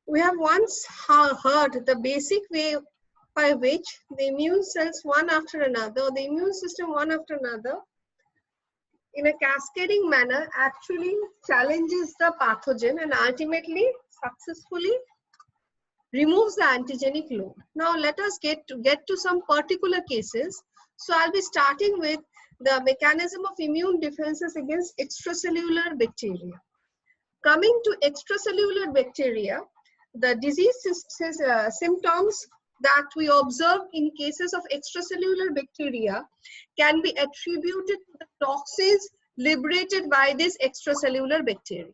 We have once heard the basic way by which the immune cells one after another, the immune system one after another, in a cascading manner actually challenges the pathogen and ultimately successfully removes the antigenic load. Now let us get to some particular cases. So I'll be starting with the mechanism of immune defenses against extracellular bacteria. Coming to extracellular bacteria, the disease symptoms that we observe in cases of extracellular bacteria can be attributed to the toxins liberated by this extracellular bacteria.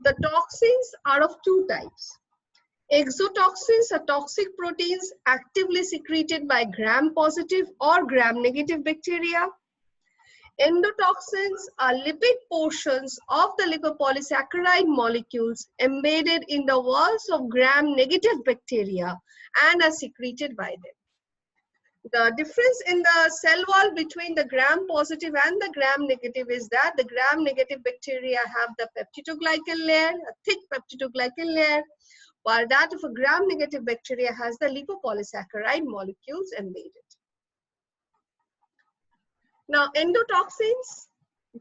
The toxins are of two types. Exotoxins are toxic proteins actively secreted by gram-positive or gram-negative bacteria. Endotoxins are lipid portions of the lipopolysaccharide molecules embedded in the walls of gram-negative bacteria and are secreted by them. The difference in the cell wall between the gram-positive and the gram-negative is that the gram-negative bacteria have the peptidoglycan layer, a thick peptidoglycan layer, while that of a gram-negative bacteria has the lipopolysaccharide molecules embedded. Now, endotoxins,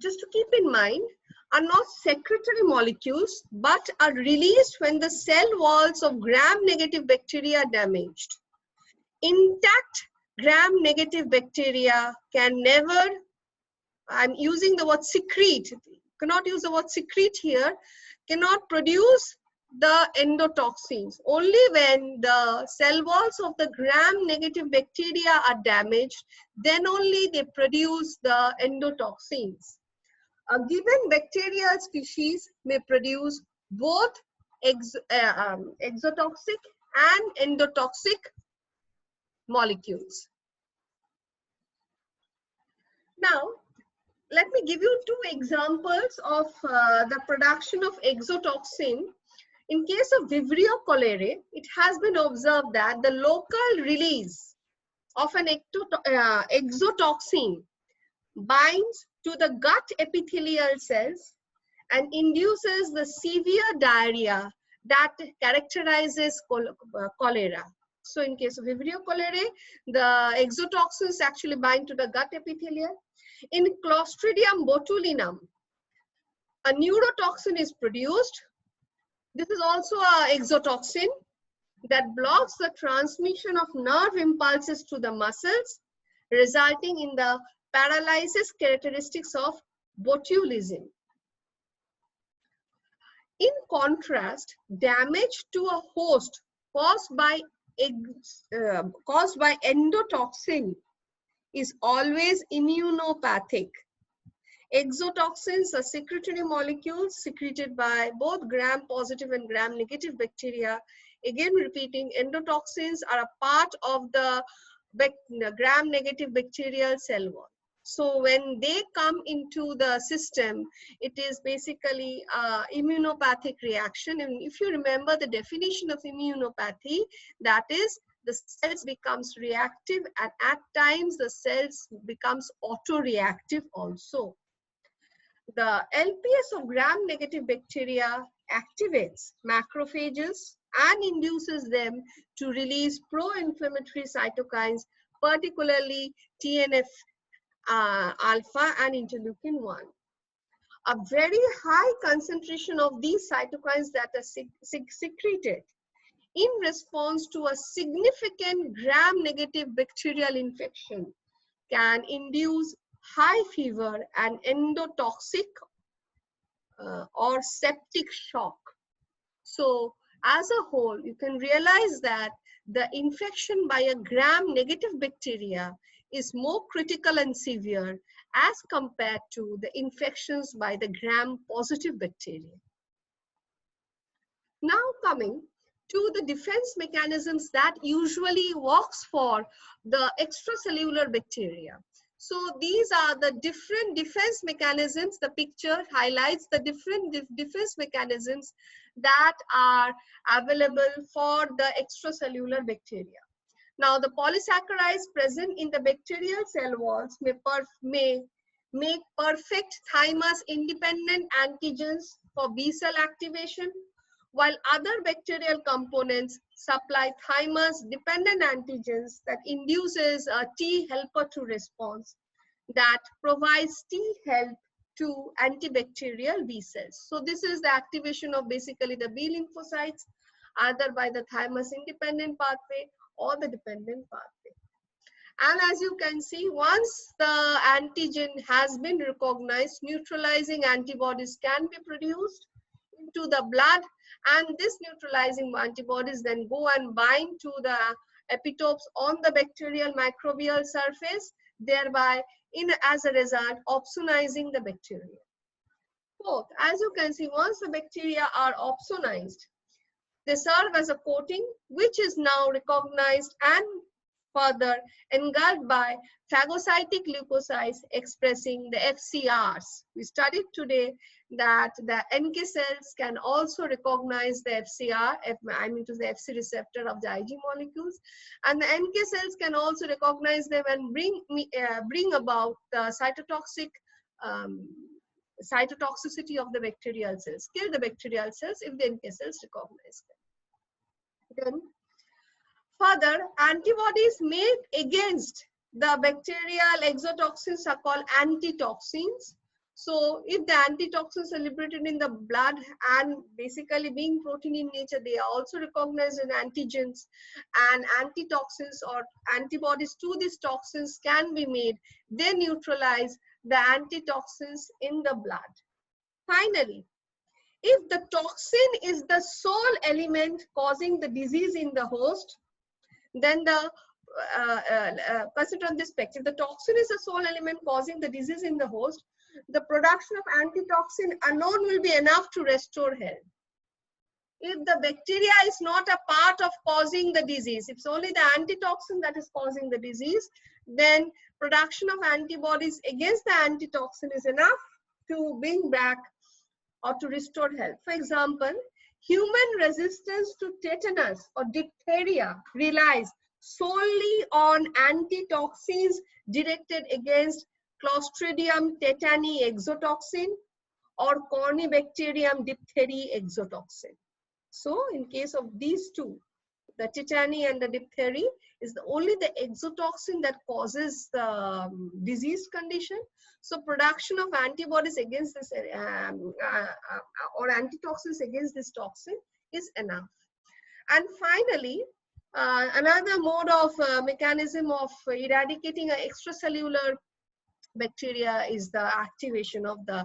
just to keep in mind, are not secretory molecules, but are released when the cell walls of gram-negative bacteria are damaged. Intact gram-negative bacteria can never, I'm using the word secrete, cannot use the word secrete here, cannot produce the endotoxins. Only when the cell walls of the gram-negative bacteria are damaged, then only they produce the endotoxins. A given bacterial species may produce both exotoxic and endotoxic molecules. Now, let me give you two examples of the production of exotoxin. In case of Vibrio cholerae, it has been observed that the local release of an exotoxin binds to the gut epithelial cells and induces the severe diarrhea that characterizes cholera. So in case of Vibrio cholerae, the exotoxins actually bind to the gut epithelial. In Clostridium botulinum, a neurotoxin is produced. This is also an exotoxin that blocks the transmission of nerve impulses to the muscles, resulting in the paralysis characteristics of botulism. In contrast, damage to a host caused by endotoxin is always immunopathic. Exotoxins are secretory molecules secreted by both gram-positive and gram-negative bacteria. Again, repeating, endotoxins are a part of the gram-negative bacterial cell wall. So when they come into the system, it is basically immunopathic reaction. And if you remember the definition of immunopathy, that is, the cells becomes reactive and at times the cells becomes autoreactive also. The LPS of gram-negative bacteria activates macrophages and induces them to release pro-inflammatory cytokines, particularly TNF alpha and interleukin-1. A very high concentration of these cytokines that are secreted in response to a significant gram-negative bacterial infection can induce high fever and endotoxic or septic shock. So as a whole, you can realize that the infection by a gram-negative bacteria is more critical and severe as compared to the infections by the gram-positive bacteria. Now coming to the defense mechanisms that usually works for the extracellular bacteria. So these are the different defense mechanisms. The picture highlights the different defense mechanisms that are available for the extracellular bacteria. Now, the polysaccharides present in the bacterial cell walls may make perfect thymus-independent antigens for B cell activation, while other bacterial components supply thymus-dependent antigens that induces a T helper to response that provides T help to antibacterial B cells. So this is the activation of basically the B lymphocytes, either by the thymus-independent pathway or the dependent pathway. And as you can see, once the antigen has been recognized, neutralizing antibodies can be produced into the blood, and this neutralizing antibodies then go and bind to the epitopes on the bacterial microbial surface, thereby as a result opsonizing the bacteria. Fourth, as you can see, once the bacteria are opsonized, they serve as a coating which is now recognized and further engulfed by phagocytic leukocytes expressing the FCRs. We studied today that the NK cells can also recognize the FCR, I mean to the FC receptor of the Ig molecules, and the NK cells can also recognize them and bring about the cytotoxicity of the bacterial cells, kill the bacterial cells if the NK cells recognize them. Then, further, antibodies made against the bacterial exotoxins are called antitoxins. So if the antitoxins are liberated in the blood and basically being protein in nature, they are also recognized as antigens, and antitoxins or antibodies to these toxins can be made. They neutralize the antitoxins in the blood. Finally, if the toxin is the sole element causing the disease in the host, then the consider on this spectrum, the toxin is the sole element causing the disease in the host, the production of antitoxin alone will be enough to restore health. If the bacteria is not a part of causing the disease, if it's only the antitoxin that is causing the disease, then production of antibodies against the antitoxin is enough to bring back or to restore health. For example, human resistance to tetanus or diphtheria relies solely on antitoxins directed against Clostridium tetani exotoxin or Corynebacterium diphtheriae exotoxin. So in case of these two, the tetani and the diphtheria is only the exotoxin that causes the disease condition. So production of antibodies against this or antitoxins against this toxin is enough. And finally, another mode of mechanism of eradicating extracellular bacteria is the activation of the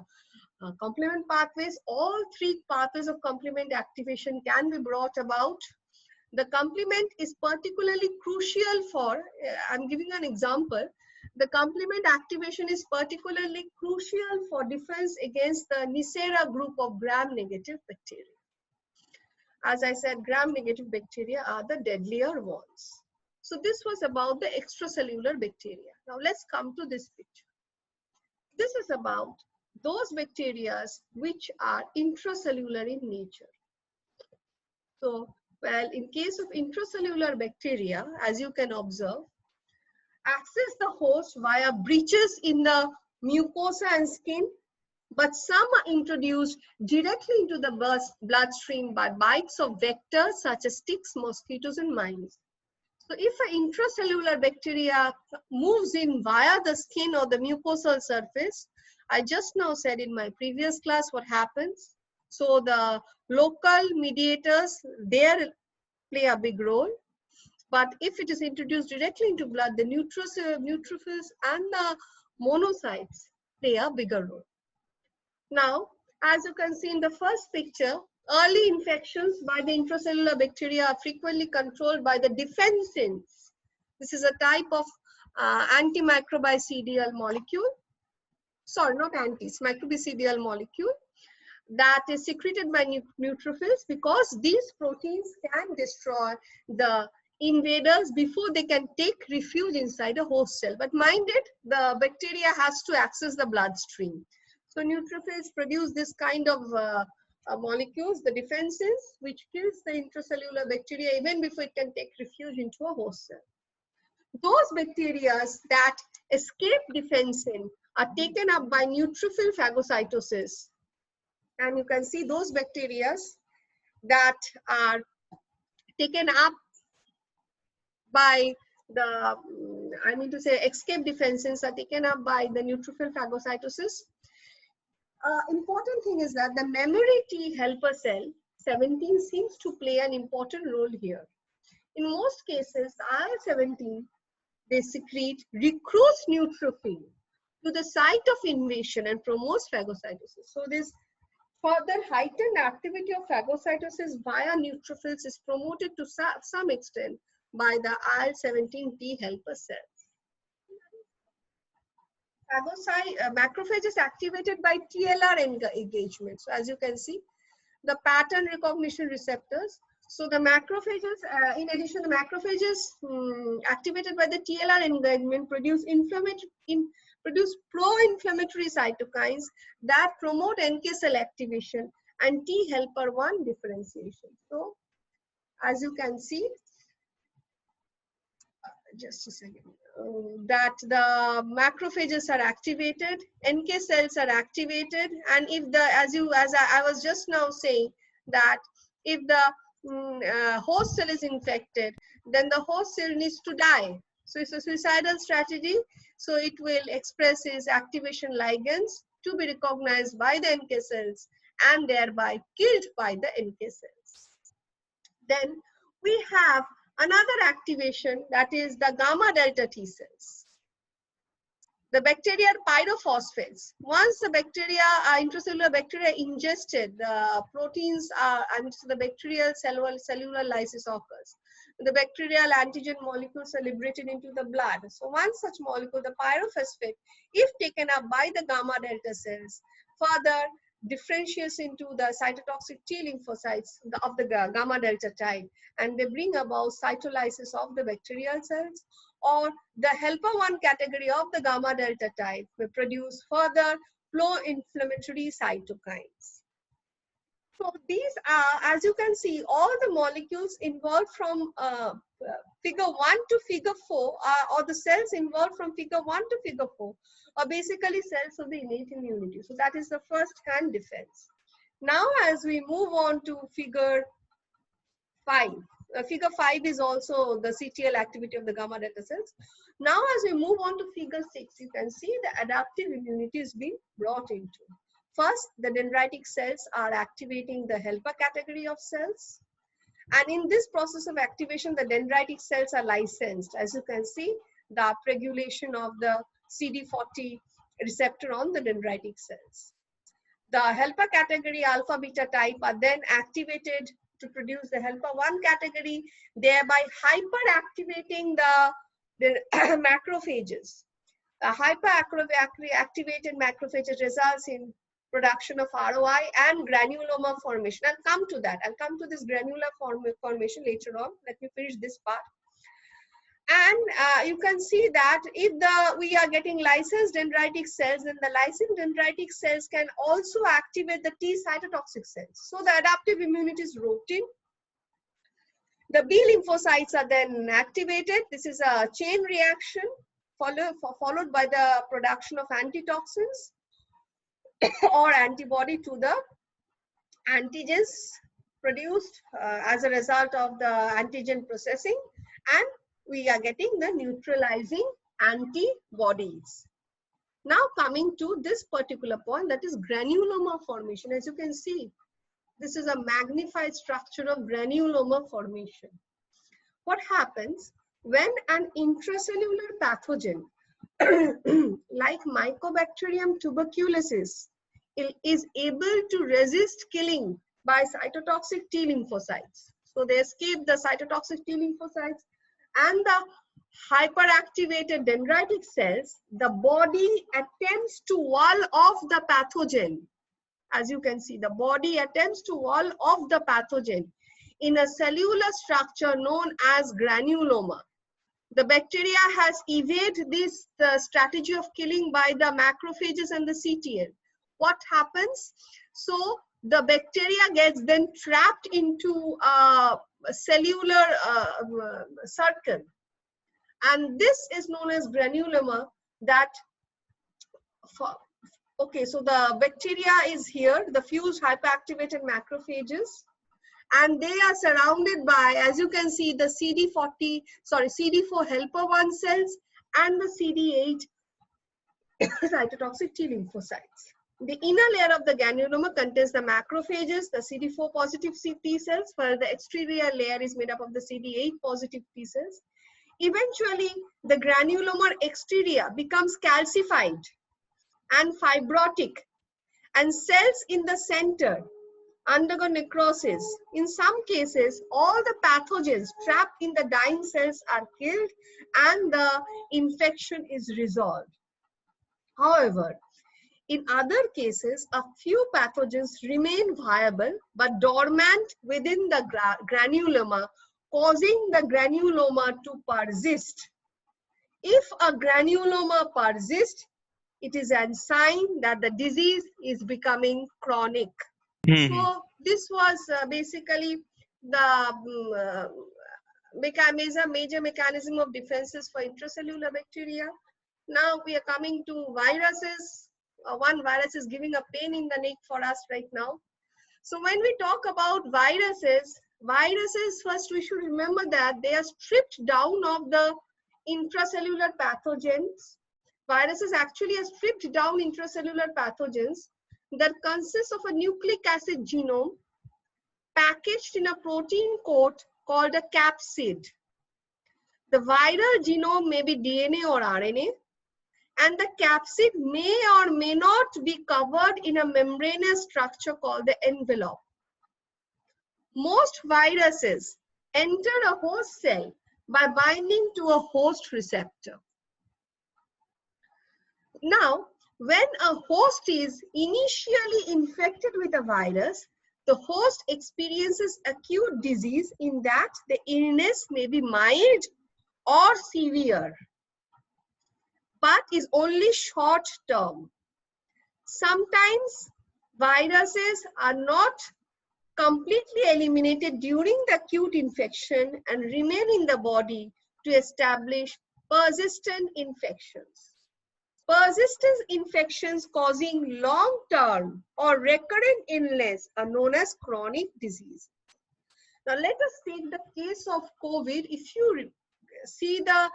complement pathways. All three pathways of complement activation can be brought about. The complement is particularly crucial for, I'm giving an example, the complement activation is particularly crucial for defense against the Neisseria group of gram-negative bacteria. As I said, gram-negative bacteria are the deadlier ones. So this was about the extracellular bacteria. Now let's come to this picture. This is about those bacteria which are intracellular in nature. So, well, in case of intracellular bacteria, as you can observe, access the host via breaches in the mucosa and skin, but some are introduced directly into the bloodstream by bites of vectors such as ticks, mosquitoes, and mites. So if an intracellular bacteria moves in via the skin or the mucosal surface, I just now said in my previous class what happens. So the local mediators there play a big role. But if it is introduced directly into blood, the neutrophils and the monocytes play a bigger role. Now, as you can see in the first picture, early infections by the intracellular bacteria are frequently controlled by the defensins. This is a type of antimicrobicidal molecule. Sorry, not antis, microbicidal molecule that is secreted by neutrophils, because these proteins can destroy the invaders before they can take refuge inside a host cell. But mind it, the bacteria has to access the bloodstream. So neutrophils produce this kind of molecules, the defensins, which kills the intracellular bacteria even before it can take refuge into a host cell. Those bacteria that escape defensin are taken up by neutrophil phagocytosis. And you can see those bacteria that are taken up by the, I mean to say, escape defenses are taken up by the neutrophil phagocytosis. Important thing is that the memory T helper cell 17 seems to play an important role here. In most cases, IL-17, they secrete recruits neutrophil to the site of invasion and promotes phagocytosis. So this further heightened activity of phagocytosis via neutrophils is promoted to some extent by the IL-17 T helper cells. Macrophage is activated by TLR engagement. So as you can see, the pattern recognition receptors. So the macrophages, in addition, the macrophages activated by the TLR engagement produce pro-inflammatory cytokines that promote NK cell activation and T helper 1 differentiation. So as you can see, just a second, that the macrophages are activated, NK cells are activated, and if the, as I was just now saying, that if the host cell is infected, then the host cell needs to die. So it's a suicidal strategy. So it will express its activation ligands to be recognized by the NK cells and thereby killed by the NK cells. Then we have another activation, that is the gamma delta T cells. The bacteria are pyrophosphates. Once the bacteria, intracellular bacteria ingested, the proteins and the bacterial cellular lysis occurs. The bacterial antigen molecules are liberated into the blood. So one such molecule, the pyrophosphate, if taken up by the gamma delta cells, further differentiates into the cytotoxic T lymphocytes of the gamma delta type, and they bring about cytolysis of the bacterial cells, or the helper 1 category of the gamma delta type will produce further pro-inflammatory cytokines. So these are, as you can see, all the molecules involved from figure 1 to figure 4, or the cells involved from figure 1 to figure 4, are basically cells of the innate immunity. So that is the first hand defense. Now as we move on to figure 5, figure 5 is also the CTL activity of the gamma delta cells. Now as we move on to figure 6, you can see the adaptive immunity is being brought into. First, the dendritic cells are activating the helper category of cells. And in this process of activation, the dendritic cells are licensed. As you can see, the upregulation of the CD40 receptor on the dendritic cells. The helper category alpha beta type are then activated to produce the helper 1 category, thereby hyperactivating the macrophages. The hyperactivated macrophages results in production of ROI and granuloma formation. I'll come to that. I'll come to this granular formation later on. Let me finish this part. And you can see that if we are getting licensed dendritic cells, then the licensed dendritic cells can also activate the T cytotoxic cells. So the adaptive immunity is roped in. The B lymphocytes are then activated. This is a chain reaction followed by the production of antitoxins or antibody to the antigens produced as a result of the antigen processing, and we are getting the neutralizing antibodies. Now coming to this particular point, that is granuloma formation. As you can see, this is a magnified structure of granuloma formation. What happens when an intracellular pathogen like Mycobacterium tuberculosis is able to resist killing by cytotoxic T lymphocytes? So they escape the cytotoxic T lymphocytes and the hyperactivated dendritic cells. The body attempts to wall off the pathogen. As you can see, the body attempts to wall off the pathogen in a cellular structure known as granuloma. The bacteria has evaded this strategy of killing by the macrophages and the CTL. What happens? So the bacteria gets then trapped into a cellular circle, and this is known as granuloma. That okay, so the bacteria is here, the fused hyperactivated macrophages, and they are surrounded by, as you can see, the CD4 helper 1 cells and the CD8 cytotoxic T lymphocytes. The inner layer of the granuloma contains the macrophages, the CD4 positive T cells, while the exterior layer is made up of the CD8 positive T cells. Eventually, the granulomer exterior becomes calcified and fibrotic, and cells in the center undergo necrosis. In some cases, all the pathogens trapped in the dying cells are killed and the infection is resolved. However, in other cases, a few pathogens remain viable but dormant within the granuloma, causing the granuloma to persist. If a granuloma persists, it is a sign that the disease is becoming chronic. So this was basically the major mechanism of defenses for intracellular bacteria. Now we are coming to viruses. One virus is giving a pain in the neck for us right now. So when we talk about viruses, first we should remember that they are stripped down of the intracellular pathogens. Viruses actually are stripped down intracellular pathogens that consists of a nucleic acid genome packaged in a protein coat called a capsid. The viral genome may be DNA or RNA, and the capsid may or may not be covered in a membranous structure called the envelope. Most viruses enter a host cell by binding to a host receptor. Now, when a host is initially infected with a virus, the host experiences acute disease in that the illness may be mild or severe, but is only short term. Sometimes viruses are not completely eliminated during the acute infection and remain in the body to establish persistent infections. Persistent infections causing long-term or recurrent illness are known as chronic disease. Now let us take the case of COVID. If you see the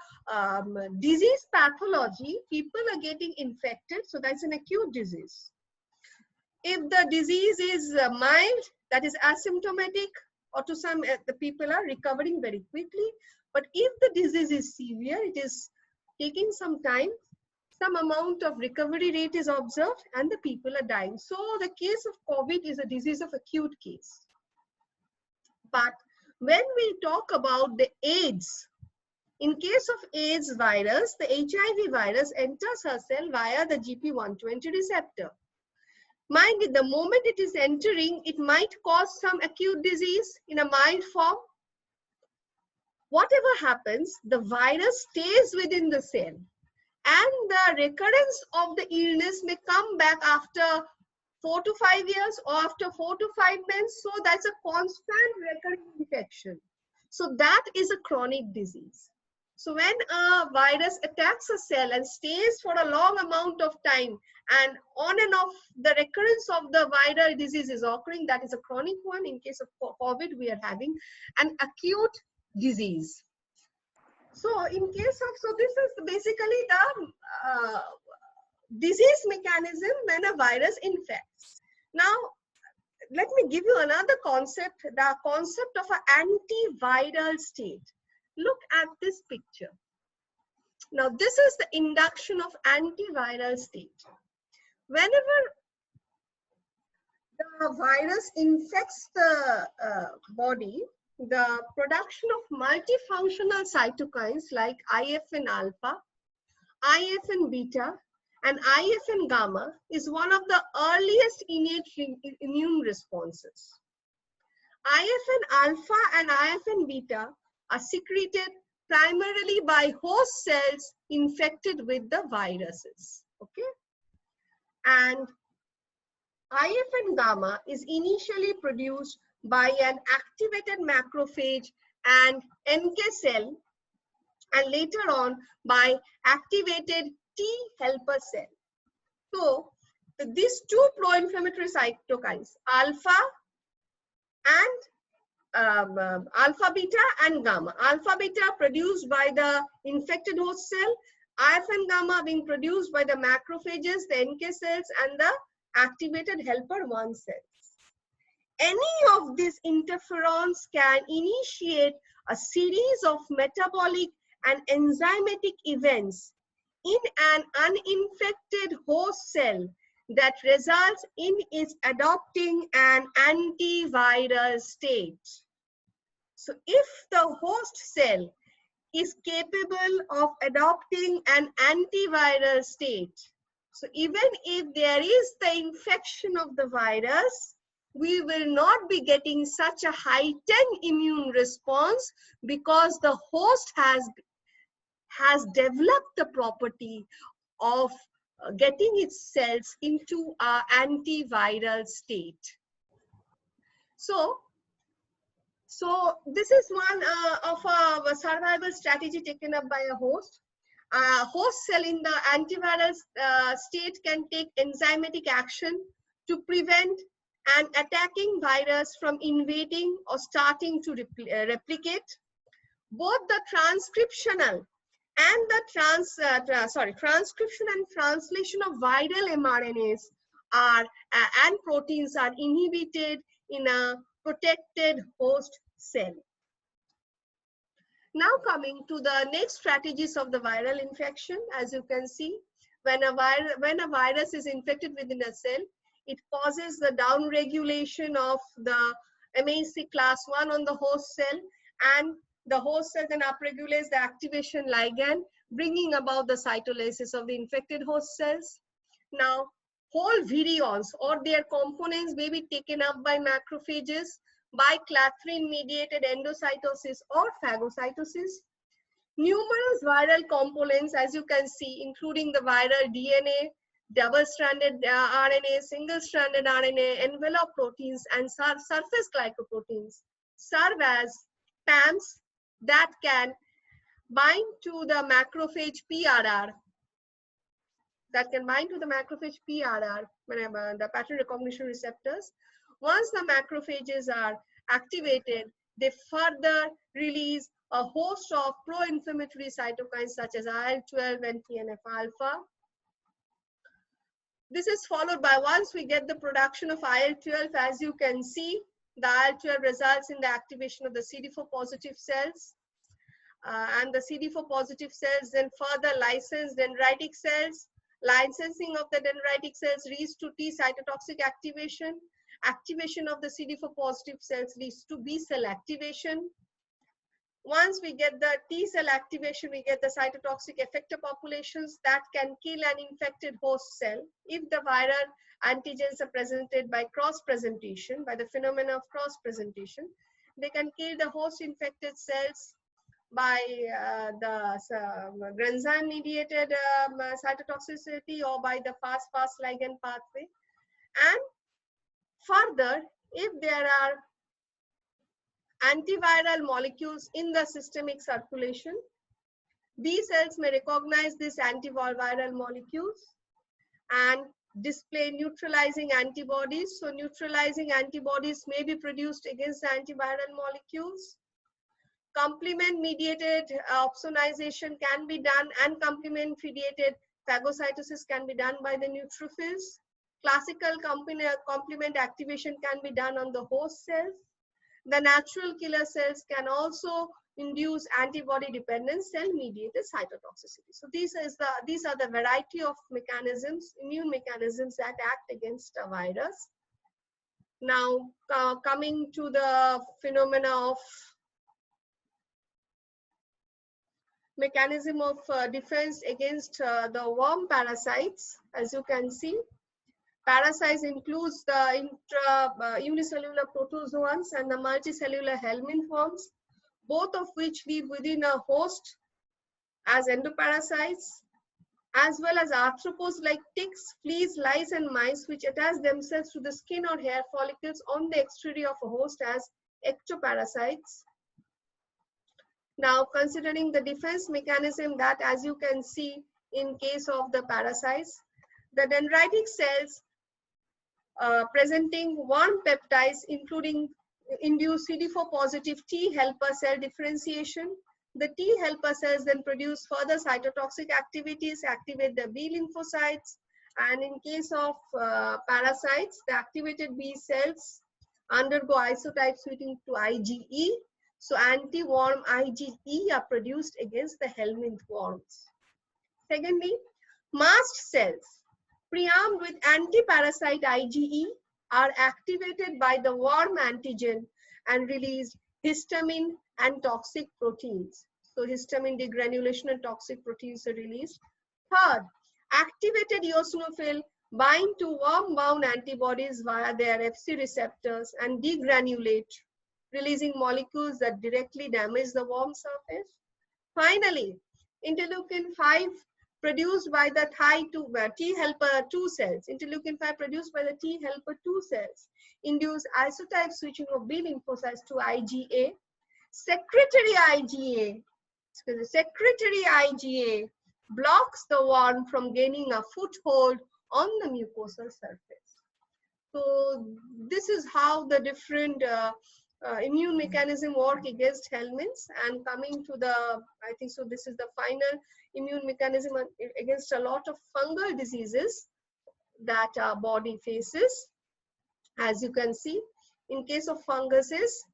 disease pathology, people are getting infected, so that's an acute disease. If the disease is mild, that is asymptomatic, or to some the people are recovering very quickly. But if the disease is severe, it is taking some time, some amount of recovery rate is observed, and the people are dying. So the case of COVID is a disease of acute case. But when we talk about the AIDS, in case of AIDS virus, the HIV virus enters a cell via the GP120 receptor. Mind you, the moment it is entering, it might cause some acute disease in a mild form. Whatever happens, the virus stays within the cell, and the recurrence of the illness may come back after 4 to 5 years or after 4 to 5 months. So that's a constant recurring infection. So that is a chronic disease. So when a virus attacks a cell and stays for a long amount of time, and on and off the recurrence of the viral disease is occurring, that is a chronic one. In case of COVID, we are having an acute disease. So in case of, so this is basically the disease mechanism when a virus infects. Now, let me give you another concept, the concept of an antiviral state. Look at this picture. Now, this is the induction of antiviral state. Whenever the virus infects the body, the production of multifunctional cytokines like IFN alpha, IFN beta, and IFN gamma is one of the earliest innate immune responses. IFN alpha and IFN beta are secreted primarily by host cells infected with the viruses. Okay, and IFN gamma is initially produced by an activated macrophage and NK cell, and later on by activated T helper cell. So these two pro-inflammatory cytokines, alpha and alpha beta and gamma. Alpha beta produced by the infected host cell, IF and gamma being produced by the macrophages, the NK cells, and the activated helper 1 cells. Any of these interferons can initiate a series of metabolic and enzymatic events in an uninfected host cell that results in its adopting an antiviral state. So if the host cell is capable of adopting an antiviral state, so even if there is the infection of the virus, we will not be getting such a heightened immune response because the host has developed the property of getting its cells into an antiviral state. So this is one of a survival strategy taken up by a host. Host cell in the antiviral state can take enzymatic action to prevent an attacking virus from invading or starting to replicate. Both the transcriptional and the transcription and translation of viral mRNAs are and proteins are inhibited in a protected host cell. Now coming to the next strategies of the viral infection, as you can see, when a virus is infected within a cell, it causes the downregulation of the MHC class 1 on the host cell, and the host cell then upregulates the activation ligand, bringing about the cytolysis of the infected host cells. Now, whole virions or their components may be taken up by macrophages by clathrin-mediated endocytosis or phagocytosis. Numerous viral components, as you can see, including the viral DNA, double-stranded RNA, single-stranded RNA, envelope proteins, and surface glycoproteins, serve as PAMs that can bind to the macrophage PRR, whenever the pattern recognition receptors. Once the macrophages are activated, they further release a host of pro-inflammatory cytokines such as IL-12 and TNF-alpha. This is followed by, once we get the production of IL-12, as you can see, the IL-12 results in the activation of the CD4 positive cells. And the CD4 positive cells then further license dendritic cells. Licensing of the dendritic cells leads to T cytotoxic activation. Activation of the CD4 positive cells leads to B cell activation. Once we get the T cell activation, we get the cytotoxic effector populations that can kill an infected host cell if the viral antigens are presented by cross-presentation, by the phenomena of cross-presentation. They can kill the host infected cells by the granzyme-mediated cytotoxicity or by the fast ligand pathway. And further, if there are antiviral molecules in the systemic circulation, B cells may recognize these antiviral molecules and display neutralizing antibodies. So neutralizing antibodies may be produced against the antiviral molecules. Complement-mediated opsonization can be done, and complement-mediated phagocytosis can be done by the neutrophils. Classical complement activation can be done on the host cells. The natural killer cells can also induce antibody-dependent cell-mediated cytotoxicity. So these are the variety of mechanisms, immune mechanisms that act against a virus. Now, coming to the phenomena of mechanism of defense against the worm parasites, as you can see. Parasites includes the unicellular protozoans and the multicellular helminth worms, both of which live within a host as endoparasites, as well as arthropods like ticks, fleas, lice, and mice, which attach themselves to the skin or hair follicles on the exterior of a host as ectoparasites. Now, considering the defense mechanism that, as you can see in case of the parasites, the dendritic cells presenting one peptides, including induce CD4 positive T helper cell differentiation. The T helper cells then produce further cytotoxic activities, activate the B lymphocytes, and in case of parasites, the activated B cells undergo isotype switching to IgE. So anti-worm IgE are produced against the helminth worms. Secondly, mast cells pre-armed with anti-parasite IgE are activated by the worm antigen and release histamine and toxic proteins. So histamine degranulation and toxic proteins are released. Third, activated eosinophil bind to worm-bound antibodies via their Fc receptors and degranulate, releasing molecules that directly damage the worm surface. Finally, interleukin-5 produced by the T helper 2 cells, interleukin-5 produced by the T helper 2 cells, induce isotype switching of B lymphocytes to IgA. Secretory IgA blocks the worm from gaining a foothold on the mucosal surface. So this is how the different immune mechanism work against helminths. And coming to the, I think so this is the final immune mechanism against a lot of fungal diseases that our body faces. As you can see, in case of funguses,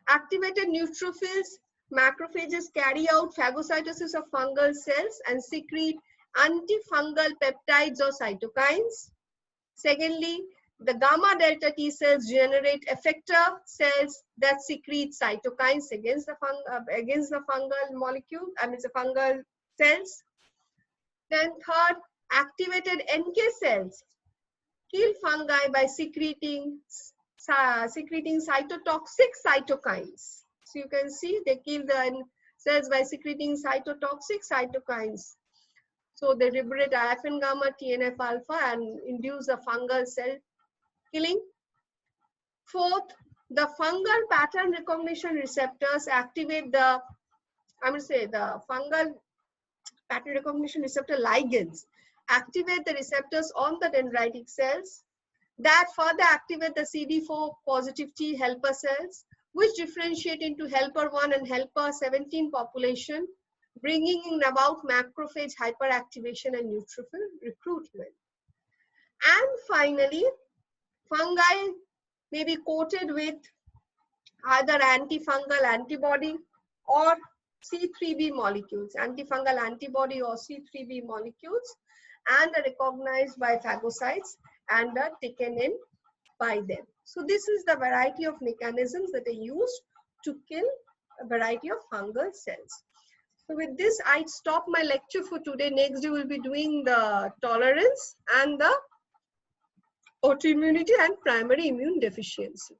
activated neutrophils, macrophages carry out phagocytosis of fungal cells and secrete antifungal peptides or cytokines. Secondly, the gamma delta T cells generate effector cells that secrete cytokines against the fungal molecule, the fungal cells. Then third, activated NK cells kill fungi by secreting cytotoxic cytokines. So you can see they kill the cells by secreting cytotoxic cytokines. So they liberate IFN gamma, TNF alpha, and induce a fungal cell killing. Fourth, the fungal pattern recognition receptors activate the, the fungal pattern recognition receptor ligands activate the receptors on the dendritic cells that further activate the CD4 positive T helper cells, which differentiate into helper 1 and helper 17 population, bringing in about macrophage hyperactivation and neutrophil recruitment. And finally, fungi may be coated with either antifungal antibody or C3b molecules, antifungal antibody or C3b molecules, and are recognized by phagocytes and are taken in by them. So this is the variety of mechanisms that are used to kill a variety of fungal cells. So with this, I stop my lecture for today. Next, we will be doing the tolerance and the autoimmunity and primary immune deficiency.